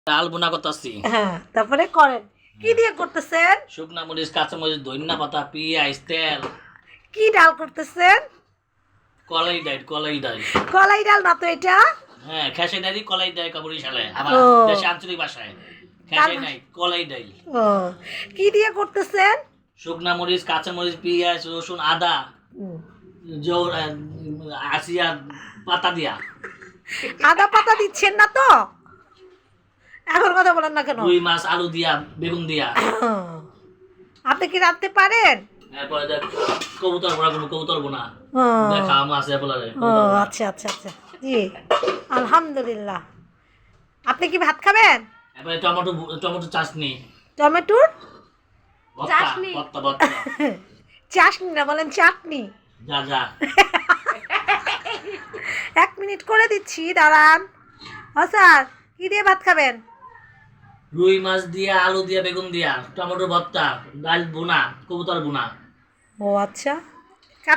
ডাল বোনা করতেছি। হ্যাঁ, তারপরে করেন কি দিয়ে করতেছেন? শুকনা মরিচ, কাঁচা মরিচ, ধনিয়া পাতা, পেঁয়াজ, তেল। কি ডাল করতেছেন? কলাই ডাল, কলাই ডাল। কলাই ডাল না তো এটা? হ্যাঁ, খেসে ডালি কলাই ডাল কাবুলি সালে আবার ও দেশে আঞ্চলিক ভাষায় খেসে নাই কলাই ডাল। ও কি দিয়ে করতেছেন? শুকনা মরিচ, কাঁচা মরিচ, পেঁয়াজ, রসুন, আদা, হুম, জোর আসিয়া পাতা দিয়া। আদা পাতা দিচ্ছেন না তো? এখন কথা বলেন না কেন? রুই মাছ, আলু দিয়া, বেগুন দিয়া। আপনি কি রাঁধতে পারেন? এরপরে দেখ কবুতর বোনা, কোনো কবুতর বোনা ও দেখা আমার আছে বলারে ও আচ্ছা আচ্ছা আচ্ছা, জি আলহামদুলিল্লাহ। আপনি কি ভাত খাবেন? এরপরে টমেটো, টমেটো চাটনি, টমেটোর ভর্তা, ভর্তা, ভর্তা। চাটনি না, বলেন চাটনি। যা যা। 1 মিনিট করে দিচ্ছি, দাঁড়ান। স্যার কি দিয়ে ভাত খাবেন? রুই মাছ দিয়া, আলু দিয়া, বেগুন দিয়া, টমেটো ভর্তা, ডাল বোনা, কবুতর বোনা। ও আচ্ছা।